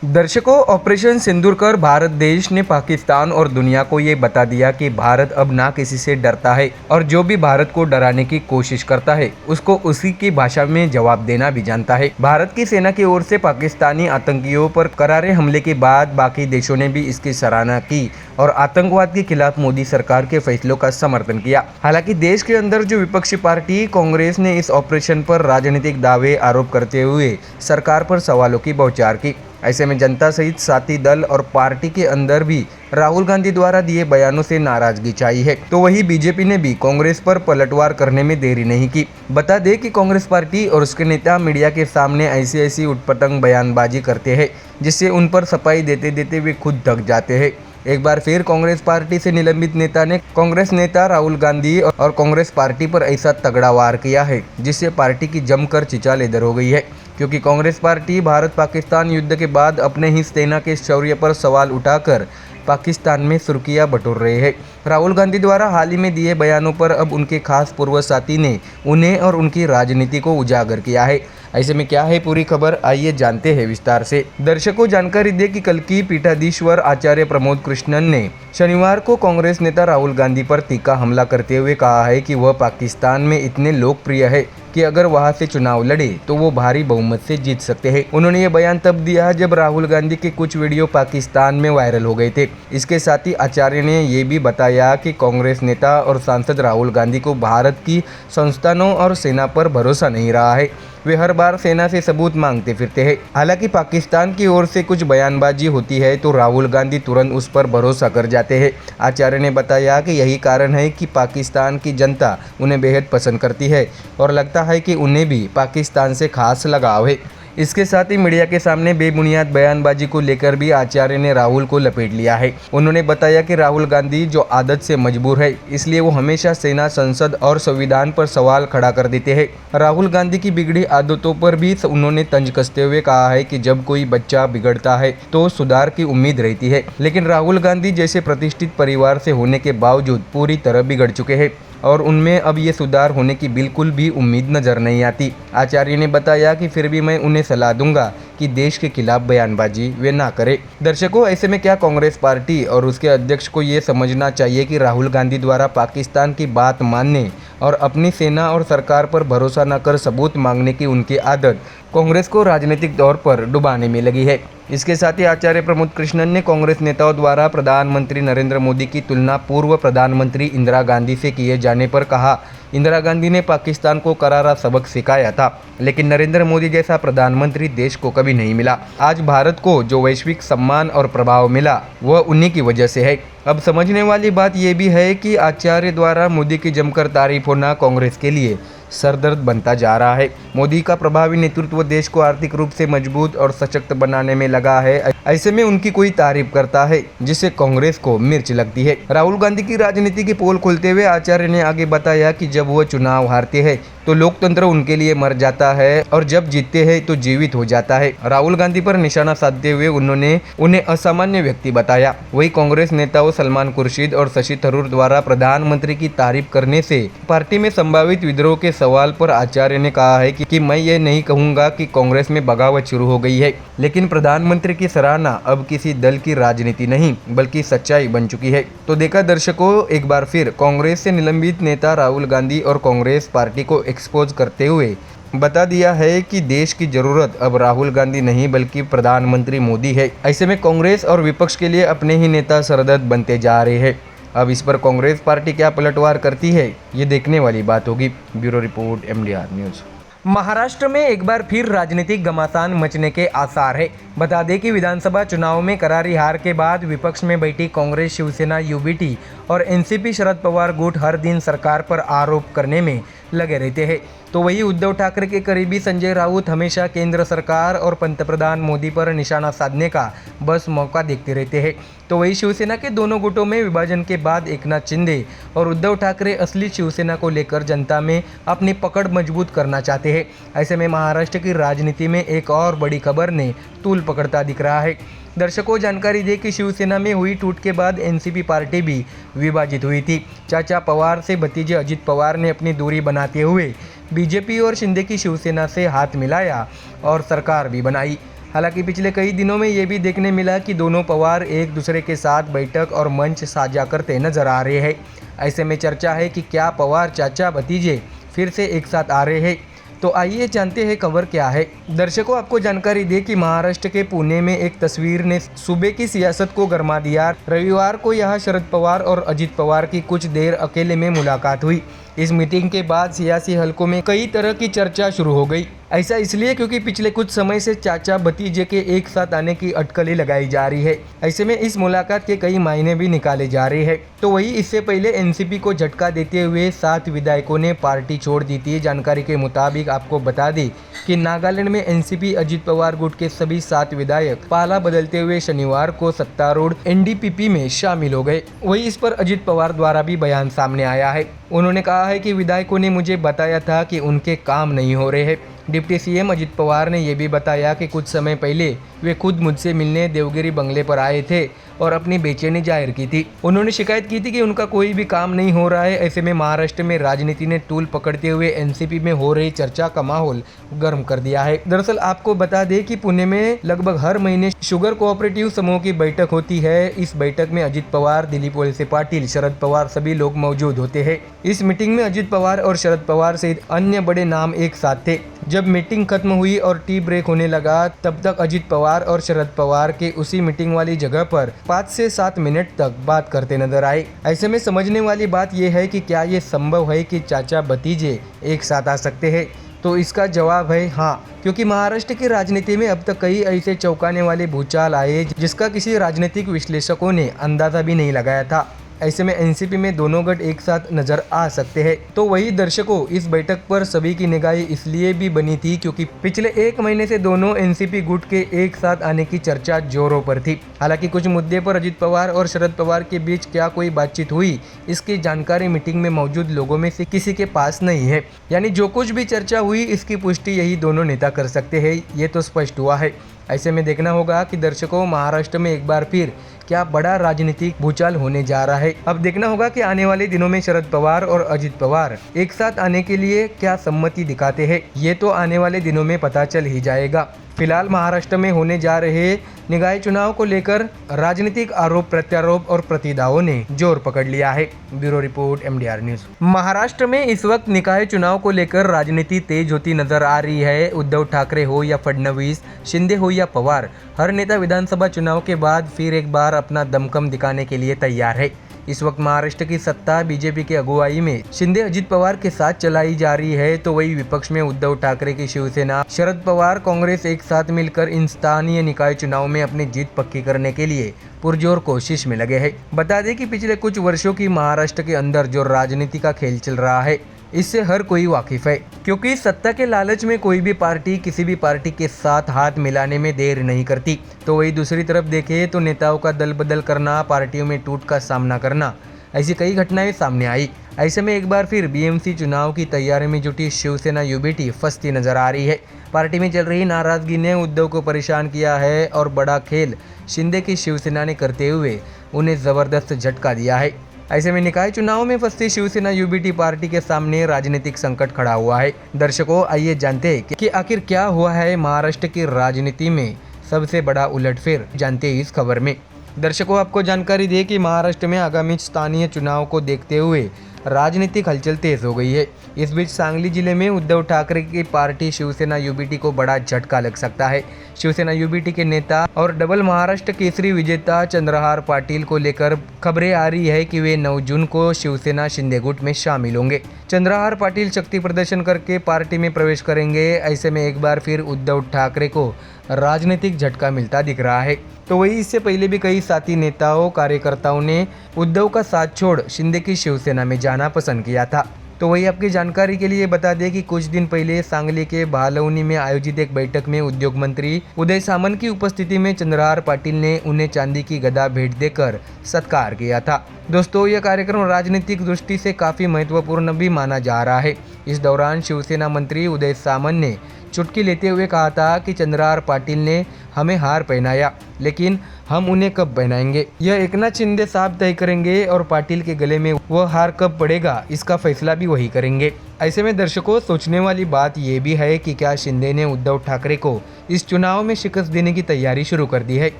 दर्शकों, ऑपरेशन सिंदूर कर भारत देश ने पाकिस्तान और दुनिया को ये बता दिया कि भारत अब ना किसी से डरता है और जो भी भारत को डराने की कोशिश करता है उसको उसी की भाषा में जवाब देना भी जानता है। भारत की सेना की ओर से पाकिस्तानी आतंकियों पर करारे हमले के बाद बाकी देशों ने भी इसकी सराहना की और आतंकवाद के खिलाफ मोदी सरकार के फैसलों का समर्थन किया। हालांकि देश के अंदर जो विपक्षी पार्टी कांग्रेस ने इस ऑपरेशन पर राजनीतिक दावे आरोप करते हुए सरकार पर सवालों की बौछार की। ऐसे में जनता सहित साथी दल और पार्टी के अंदर भी राहुल गांधी द्वारा दिए बयानों से नाराजगी छाई है। तो वही बीजेपी ने भी कांग्रेस पर पलटवार करने में देरी नहीं की। बता दें कि कांग्रेस पार्टी और उसके नेता मीडिया के सामने ऐसी उटपटंग बयानबाजी करते हैं जिससे उन पर सफाई देते देते वे खुद थक जाते हैं। एक बार फिर कांग्रेस पार्टी से निलंबित नेता ने कांग्रेस नेता राहुल गांधी और कांग्रेस पार्टी पर ऐसा तगड़ा वार किया है जिससे पार्टी की जमकर चिचालेदर हो गई है, क्योंकि कांग्रेस पार्टी भारत पाकिस्तान युद्ध के बाद अपने ही सेना के शौर्य पर सवाल उठाकर पाकिस्तान में सुर्खियां बटोर रहे हैं। राहुल गांधी द्वारा हाल ही में दिए बयानों पर अब उनके खास पूर्व साथी ने उन्हें और उनकी राजनीति को उजागर किया है। ऐसे में क्या है पूरी खबर, आइए जानते हैं विस्तार से। दर्शकों, जानकारी दे कि कल की पीठाधीश्वर आचार्य प्रमोद कृष्णन ने शनिवार को कांग्रेस नेता राहुल गांधी पर तीखा हमला करते हुए कहा है कि वह पाकिस्तान में इतने लोकप्रिय है कि अगर वहां से चुनाव लड़े तो वो भारी बहुमत से जीत सकते हैं। उन्होंने ये बयान तब दिया जब राहुल गांधी के कुछ वीडियो पाकिस्तान में वायरल हो गए थे। इसके साथ ही आचार्य ने ये भी बताया कि कांग्रेस नेता और सांसद राहुल गांधी को भारत की संस्थानों और सेना पर भरोसा नहीं रहा है। वे हर बार सेना से सबूत मांगते फिरते हैं। हालांकि पाकिस्तान की ओर से कुछ बयानबाजी होती है तो राहुल गांधी तुरंत उस पर भरोसा कर जाते हैं। आचार्य ने बताया कि यही कारण है कि पाकिस्तान की जनता उन्हें बेहद पसंद करती है और लगता है कि उन्हें भी पाकिस्तान से खास लगाव है। इसके साथ ही मीडिया के सामने बेबुनियाद बयानबाजी को लेकर भी आचार्य ने राहुल को लपेट लिया है। उन्होंने बताया कि राहुल गांधी जो आदत से मजबूर है, इसलिए वो हमेशा सेना, संसद और संविधान पर सवाल खड़ा कर देते हैं। राहुल गांधी की बिगड़ी आदतों पर भी उन्होंने तंज कसते हुए कहा है कि जब कोई बच्चा बिगड़ता है तो सुधार की उम्मीद रहती है, लेकिन राहुल गांधी जैसे प्रतिष्ठित परिवार से होने के बावजूद पूरी तरह बिगड़ चुके हैं और उनमें अब ये सुधार होने की बिल्कुल भी उम्मीद नजर नहीं आती। आचार्य ने बताया कि फिर भी मैं उन्हें सलाह दूंगा कि देश के खिलाफ बयानबाजी वे ना करें। दर्शकों, ऐसे में क्या कांग्रेस पार्टी और उसके अध्यक्ष को ये समझना चाहिए कि राहुल गांधी द्वारा पाकिस्तान की बात मानने और अपनी सेना और सरकार पर भरोसा न कर सबूत मांगने की उनकी आदत कांग्रेस को राजनीतिक तौर पर डुबाने में लगी है। इसके साथ ही आचार्य प्रमोद कृष्णन ने कांग्रेस नेताओं द्वारा प्रधानमंत्री नरेंद्र मोदी की तुलना पूर्व प्रधानमंत्री इंदिरा गांधी से किए जाने पर कहा, इंदिरा गांधी ने पाकिस्तान को करारा सबक सिखाया था, लेकिन नरेंद्र मोदी जैसा प्रधानमंत्री देश को कभी नहीं मिला। आज भारत को जो वैश्विक सम्मान और प्रभाव मिला वह उन्हीं की वजह से है। अब समझने वाली बात यह भी है कि आचार्य द्वारा मोदी की जमकर तारीफ होना कांग्रेस के लिए सरदर्द बनता जा रहा है। मोदी का प्रभावी नेतृत्व देश को आर्थिक रूप से मजबूत और सशक्त बनाने में लगा है। ऐसे में उनकी कोई तारीफ करता है जिससे कांग्रेस को मिर्च लगती है। राहुल गांधी की राजनीति की पोल खोलते हुए आचार्य ने आगे बताया कि जब वो चुनाव हारते हैं तो लोकतंत्र उनके लिए मर जाता है और जब जीतते हैं तो जीवित हो जाता है। राहुल गांधी पर निशाना साधते हुए उन्होंने उन्हें असामान्य व्यक्ति बताया। वही कांग्रेस नेताओं सलमान खुर्शीद और शशि थरूर द्वारा प्रधानमंत्री की तारीफ करने से पार्टी में संभावित विद्रोह के सवाल पर आचार्य ने कहा है कि मैं ये नहीं कहूंगा कि कांग्रेस में बगावत शुरू हो गई है, लेकिन प्रधानमंत्री की सराहना अब किसी दल की राजनीति नहीं बल्कि सच्चाई बन चुकी है। तो देखा दर्शकों, एक बार फिर कांग्रेस से निलंबित नेता राहुल गांधी और कांग्रेस पार्टी को एक्सपोज करते हुए बता दिया है कि देश की जरूरत अब राहुल गांधी नहीं बल्कि प्रधानमंत्री मोदी है। ऐसे में कांग्रेस और विपक्ष के लिए अपने ही नेता सरदर्द बनते जा रहे हैं। अब इस पर कांग्रेस पार्टी क्या पलटवार करती है, ये देखने वाली बात होगी। Bureau report, MDR news. Maharashtra में एक बार फिर राजनीतिक घमासान मचने के आसार है। बता दें कि विधानसभा चुनाव में करारी हार के बाद विपक्ष में बैठी कांग्रेस, शिवसेना, UBT और NCP शरद पवार गुट हर दिन सरकार पर आरोप करने में लगे रहते हैं। तो वही उद्धव ठाकरे के करीबी संजय राउत हमेशा केंद्र सरकार और पंतप्रधान मोदी पर निशाना साधने का बस मौका देखते रहते हैं। तो वही शिवसेना के दोनों गुटों में विभाजन के बाद एकनाथ शिंदे और उद्धव ठाकरे असली शिवसेना को लेकर जनता में अपनी पकड़ मजबूत करना चाहते हैं। ऐसे में महाराष्ट्र की राजनीति में एक और बड़ी खबर ने तूल पकड़ता दिख रहा है। दर्शकों, जानकारी दे कि शिवसेना में हुई टूट के बाद NCP पार्टी भी विभाजित हुई थी। चाचा पवार से भतीजे अजित पवार ने अपनी दूरी बनाते हुए बीजेपी और शिंदे की शिवसेना से हाथ मिलाया और सरकार भी बनाई। हालांकि पिछले कई दिनों में ये भी देखने मिला कि दोनों पवार एक दूसरे के साथ बैठक और मंच साझा करते नजर आ रहे हैं। ऐसे में चर्चा है कि क्या पवार चाचा भतीजे फिर से एक साथ आ रहे हैं। तो आइए जानते हैं खबर क्या है। दर्शकों, आपको जानकारी दे कि महाराष्ट्र के पुणे में एक तस्वीर ने सूबे की सियासत को गरमा दिया। रविवार को यहाँ शरद पवार और अजित पवार की कुछ देर अकेले में मुलाकात हुई। इस मीटिंग के बाद सियासी हलकों में कई तरह की चर्चा शुरू हो गई। ऐसा इसलिए क्योंकि पिछले कुछ समय से चाचा भतीजे के एक साथ आने की अटकलें लगाई जा रही है। ऐसे में इस मुलाकात के कई मायने भी निकाले जा रहे हैं। तो वही इससे पहले एनसीपी को झटका देते हुए 7 विधायकों ने पार्टी छोड़ दी थी। जानकारी के मुताबिक आपको बता दें कि नागालैंड में एनसीपी अजित पवार गुट के सभी 7 विधायक पाला बदलते हुए शनिवार को सत्तारूढ़ एनडीपीपी में शामिल हो गए। वही इस पर अजित पवार द्वारा भी बयान सामने आया है। उन्होंने कहा है कि विधायकों ने मुझे बताया था कि उनके काम नहीं हो रहे हैं। डिप्टी सीएम अजित पवार ने यह भी बताया कि कुछ समय पहले वे खुद मुझसे मिलने देवगिरी बंगले पर आए थे और अपनी बेचैनी जाहिर की थी। उन्होंने शिकायत की थी कि उनका कोई भी काम नहीं हो रहा है। ऐसे में महाराष्ट्र में राजनीति ने तूल पकड़ते हुए एनसीपी में हो रही चर्चा का माहौल गर्म कर दिया है। दरअसल आपको बता दें कि पुणे में लगभग हर महीने शुगर कोऑपरेटिव समूह की बैठक होती है। इस बैठक में अजित पवार, दिलीप वळसे पाटिल, शरद पवार सभी लोग मौजूद होते हैं। इस मीटिंग में अजित पवार और शरद पवार सहित अन्य बड़े नाम एक साथ थे। जब मीटिंग खत्म हुई और टी ब्रेक होने लगा, तब तक अजित पवार और शरद पवार के उसी मीटिंग वाली जगह पर 5 से 7 मिनट तक बात करते नजर आए। ऐसे में समझने वाली बात यह है कि क्या ये संभव है कि चाचा भतीजे एक साथ आ सकते हैं। तो इसका जवाब है हाँ, क्योंकि महाराष्ट्र की राजनीति में अब तक कई ऐसे चौंकाने वाले भूचाल आए जिसका किसी राजनीतिक विश्लेषकों ने अंदाजा भी नहीं लगाया था। ऐसे में एनसीपी में दोनों गठ एक साथ नजर आ सकते हैं। तो वही दर्शकों, इस बैठक पर सभी की निगाहें इसलिए भी बनी थी क्योंकि पिछले 1 महीने से दोनों एनसीपी गुट के एक साथ आने की चर्चा जोरों पर थी। हालांकि कुछ मुद्दे पर अजित पवार और शरद पवार के बीच क्या कोई बातचीत हुई, इसकी जानकारी मीटिंग में मौजूद लोगों में से किसी के पास नहीं है। यानी जो कुछ भी चर्चा हुई इसकी पुष्टि यही दोनों नेता कर सकते हैं, ये तो स्पष्ट हुआ है। ऐसे में देखना होगा कि दर्शकों, महाराष्ट्र में एक बार फिर क्या बड़ा राजनीतिक भूचाल होने जा रहा है। अब देखना होगा कि आने वाले दिनों में शरद पवार और अजित पवार एक साथ आने के लिए क्या सम्मति दिखाते हैं, ये तो आने वाले दिनों में पता चल ही जाएगा। फिलहाल महाराष्ट्र में होने जा रहे निकाय चुनाव को लेकर राजनीतिक आरोप प्रत्यारोप और प्रतिदावों ने जोर पकड़ लिया है। Bureau report MDR news. Maharashtra में इस वक्त निकाय चुनाव को लेकर राजनीति तेज होती नजर आ रही है। उद्धव ठाकरे हो या फडणवीस, शिंदे हो या पवार, हर नेता विधानसभा चुनाव के बाद फिर एक बार अपना दमखम दिखाने के लिए तैयार है। इस वक्त महाराष्ट्र की सत्ता बीजेपी की अगुवाई में शिंदे अजित पवार के साथ चलाई जा रही है, तो वही विपक्ष में उद्धव ठाकरे की शिवसेना, शरद पवार, कांग्रेस एक साथ मिलकर इन स्थानीय निकाय चुनाव में अपनी जीत पक्की करने के लिए पुरजोर कोशिश में लगे हैं। बता दें कि पिछले कुछ वर्षों की महाराष्ट्र के अंदर जो राजनीति का खेल चल रहा है, इससे हर कोई वाकिफ है, क्योंकि सत्ता के लालच में कोई भी पार्टी किसी भी पार्टी के साथ हाथ मिलाने में देर नहीं करती। तो वही दूसरी तरफ देखें तो नेताओं का दल बदल करना, पार्टियों में टूट का सामना करना, ऐसी कई घटनाएं सामने आई। ऐसे में एक बार फिर बीएमसी चुनाव की तैयारी में जुटी शिवसेना यूबीटी फंसती नजर आ रही है। पार्टी में चल रही नाराजगी ने उद्धव को परेशान किया है और बड़ा खेल शिंदे की शिवसेना ने करते हुए उन्हें जबरदस्त झटका दिया है। ऐसे में निकाय चुनाव में फंसती शिवसेना यूबीटी पार्टी के सामने राजनीतिक संकट खड़ा हुआ है। दर्शकों, आइए जानते हैं कि आखिर क्या हुआ है महाराष्ट्र की राजनीति में सबसे बड़ा उलटफेर, जानते हैं इस खबर में। दर्शकों, आपको जानकारी दें कि महाराष्ट्र में आगामी स्थानीय चुनाव को देखते हुए राजनीतिक हलचल तेज हो गई है। इस बीच सांगली जिले में उद्धव ठाकरे की पार्टी शिवसेना यूबीटी को बड़ा झटका लग सकता है। शिवसेना यूबीटी के नेता और डबल महाराष्ट्र केसरी विजेता चंद्रहार पाटिल को लेकर खबरें आ रही है कि वे 9 जून को शिवसेना शिंदे गुट में शामिल होंगे। चंद्रहार पाटिल शक्ति प्रदर्शन करके पार्टी में प्रवेश करेंगे। ऐसे में एक बार फिर उद्धव ठाकरे को राजनीतिक झटका मिलता दिख रहा है। तो वही इससे पहले भी कई साथी नेताओं कार्यकर्ताओं ने उद्धव का साथ छोड़ शिंदे की शिवसेना में जाना पसंद किया था। तो वही आपकी जानकारी के लिए बता दें कि कुछ दिन पहले सांगली के भालवनी में आयोजित एक बैठक में उद्योग मंत्री उदय सामंत की उपस्थिति में चंद्रहार पाटिल ने उन्हें चांदी की गदा भेंट देकर सत्कार किया था। दोस्तों, यह कार्यक्रम राजनीतिक दृष्टि से काफी महत्वपूर्ण भी माना जा रहा है। इस दौरान शिवसेना मंत्री उदय सामंत ने चुटकी लेते हुए कहा था कि चंद्रहार पाटिल ने हमें हार पहनाया, लेकिन हम उन्हें कब पहनाएंगे यह एकनाथ शिंदे साहब तय करेंगे और पाटिल के गले में वह हार कब पड़ेगा इसका फैसला भी वही करेंगे। ऐसे में दर्शकों, सोचने वाली बात ये भी है कि क्या शिंदे ने उद्धव ठाकरे को इस चुनाव में शिकस्त देने की तैयारी शुरू कर दी है।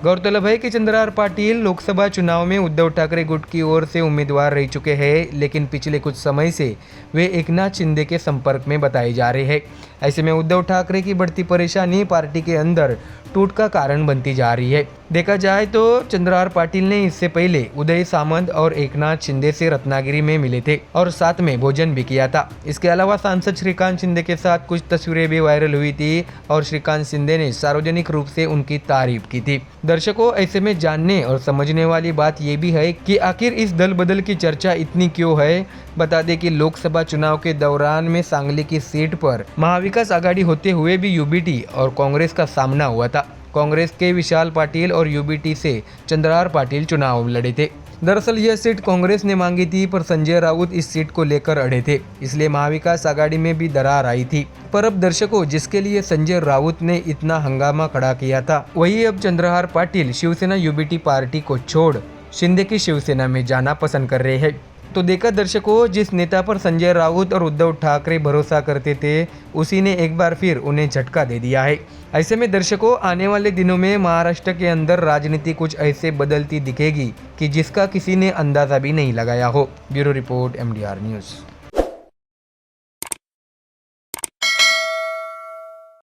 गौरतलब है कि चंद्रहार पाटिल लोकसभा चुनाव में उद्धव ठाकरे गुट की ओर से उम्मीदवार रह चुके हैं, लेकिन पिछले कुछ समय से वे एकनाथ शिंदे के संपर्क में बताए जा रहे हैं। ऐसे में उद्धव ठाकरे की बढ़ती परेशानी पार्टी के अंदर टूट का कारण बनती जा रही है। देखा जाए तो चंद्रहार पाटिल ने इससे पहले उदय सामंत और एकनाथ शिंदे से रत्नागिरी में मिले थे और साथ में भोजन भी किया था। इसके अलावा सांसद श्रीकांत शिंदे के साथ कुछ तस्वीरें भी वायरल हुई थी और श्रीकांत शिंदे ने सार्वजनिक रूप से उनकी तारीफ की थी। दर्शकों, ऐसे में जानने और समझने वाली बात ये भी है कि आखिर इस दल बदल की चर्चा इतनी क्यों है। बता दें कि लोकसभा चुनाव के दौरान में सांगली की सीट पर महाविकास आघाड़ी होते हुए भी यूबीटी और कांग्रेस का सामना हुआ था। कांग्रेस के विशाल पाटिल और यूबीटी से चंद्रहार पाटिल चुनाव लड़े थे। दरअसल यह सीट कांग्रेस ने मांगी थी, पर संजय राउत इस सीट को लेकर अड़े थे, इसलिए महाविकास आघाड़ी में भी दरार आई थी। पर अब दर्शकों, जिसके लिए संजय राउत ने इतना हंगामा खड़ा किया था, वही अब चंद्रहार पाटिल शिवसेना यूबीटी पार्टी को छोड़ शिंदे की शिवसेना में जाना पसंद कर रहे हैं। तो देखा दर्शकों, जिस नेता पर संजय राउत और उद्धव ठाकरे भरोसा करते थे, उसी ने एक बार फिर उन्हें झटका दे दिया है। ऐसे में दर्शकों, आने वाले दिनों में महाराष्ट्र के अंदर राजनीति कुछ ऐसे बदलती दिखेगी कि जिसका किसी ने अंदाजा भी नहीं लगाया हो। Bureau report, MDR news.